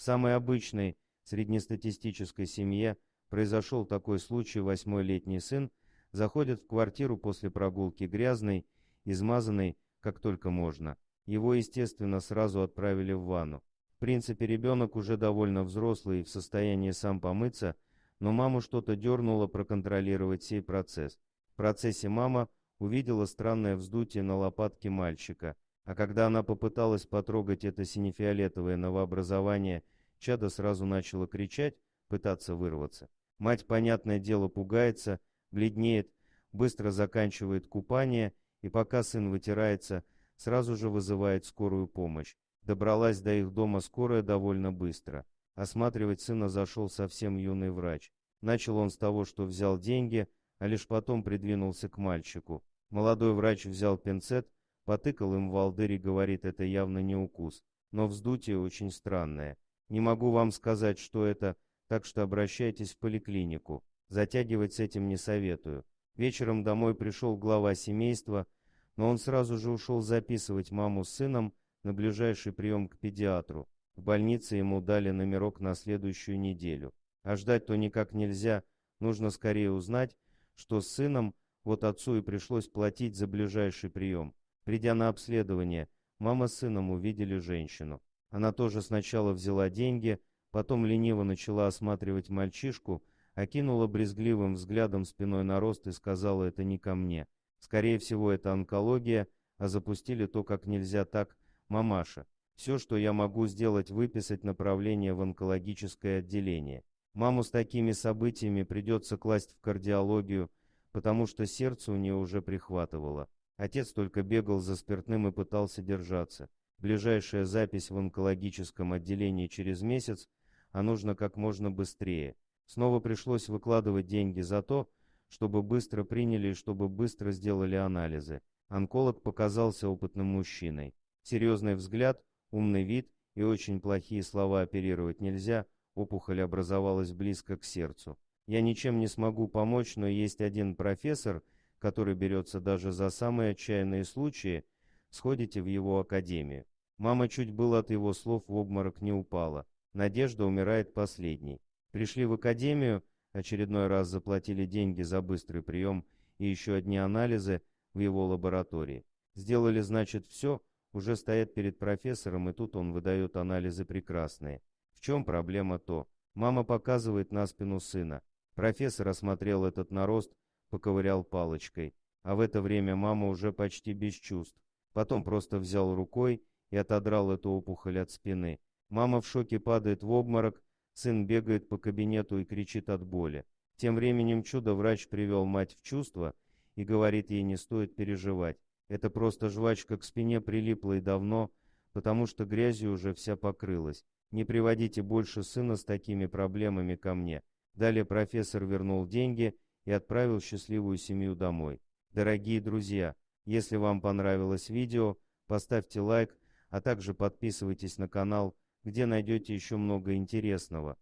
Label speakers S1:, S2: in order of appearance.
S1: самой обычной среднестатистической семье произошел такой случай: 8-летний сын заходит в квартиру после прогулки грязный, измазанный как только можно. Его, естественно, сразу отправили в ванну. В принципе, ребенок уже довольно взрослый и в состоянии сам помыться, но маму что-то дернуло проконтролировать сей процесс. В процессе мама увидела странное вздутие на лопатке мальчика, а когда она попыталась потрогать это сине-фиолетовое новообразование, чадо сразу начало кричать, пытаться вырваться. Мать, понятное дело, пугается, бледнеет, быстро заканчивает купание, и пока сын вытирается, сразу же вызывает скорую помощь. Добралась до их дома скорая довольно быстро. Осматривать сына зашел совсем юный врач. Начал он с того, что взял деньги, а лишь потом придвинулся к мальчику. Молодой врач взял пинцет, потыкал им в волдырь и говорит: это явно не укус, но вздутие очень странное. Не могу вам сказать, что это, так что обращайтесь в поликлинику. Затягивать с этим не советую. Вечером домой пришел глава семейства, но он сразу же ушел записывать маму с сыном на ближайший прием к педиатру. В больнице ему дали номерок на следующую неделю. А ждать-то никак нельзя, нужно скорее узнать, что с сыном. Вот отцу и пришлось платить за ближайший прием. Придя на обследование, мама с сыном увидели женщину. Она тоже сначала взяла деньги, потом лениво начала осматривать мальчишку, окинула брезгливым взглядом спиной на рост и сказала: это не ко мне. Скорее всего, это онкология, а запустили то как нельзя так, мамаша. Все, что я могу сделать, выписать направление в онкологическое отделение. Маму с такими событиями придется класть в кардиологию, потому что сердце у нее уже прихватывало. Отец только бегал за спиртным и пытался держаться. Ближайшая запись в онкологическом отделении через месяц, а нужно как можно быстрее. Снова пришлось выкладывать деньги за то, чтобы быстро приняли и чтобы быстро сделали анализы. Онколог показался опытным мужчиной. Серьезный взгляд, умный вид и очень плохие слова: оперировать нельзя, опухоль образовалась близко к сердцу. Я ничем не смогу помочь, но есть один профессор, который берется даже за самые отчаянные случаи, сходите в его академию. Мама чуть было от его слов в обморок не упала. Надежда умирает последней. Пришли в академию, очередной раз заплатили деньги за быстрый прием и еще одни анализы в его лаборатории. Сделали, значит, все, уже стоят перед профессором, и тут он выдает анализы прекрасные. В чем проблема то? Мама показывает на спину сына. Профессор осмотрел этот нарост, поковырял палочкой, а в это время мама уже почти без чувств. Потом просто взял рукой и отодрал эту опухоль от спины. Мама в шоке падает в обморок, сын бегает по кабинету и кричит от боли. Тем временем чудо-врач привел мать в чувство и говорит, ей не стоит переживать. Это просто жвачка к спине прилипла и давно, потому что грязью уже вся покрылась. Не приводите больше сына с такими проблемами ко мне. Далее профессор вернул деньги и отправил счастливую семью домой. Дорогие друзья, если вам понравилось видео, поставьте лайк, а также подписывайтесь на канал, где найдете еще много интересного.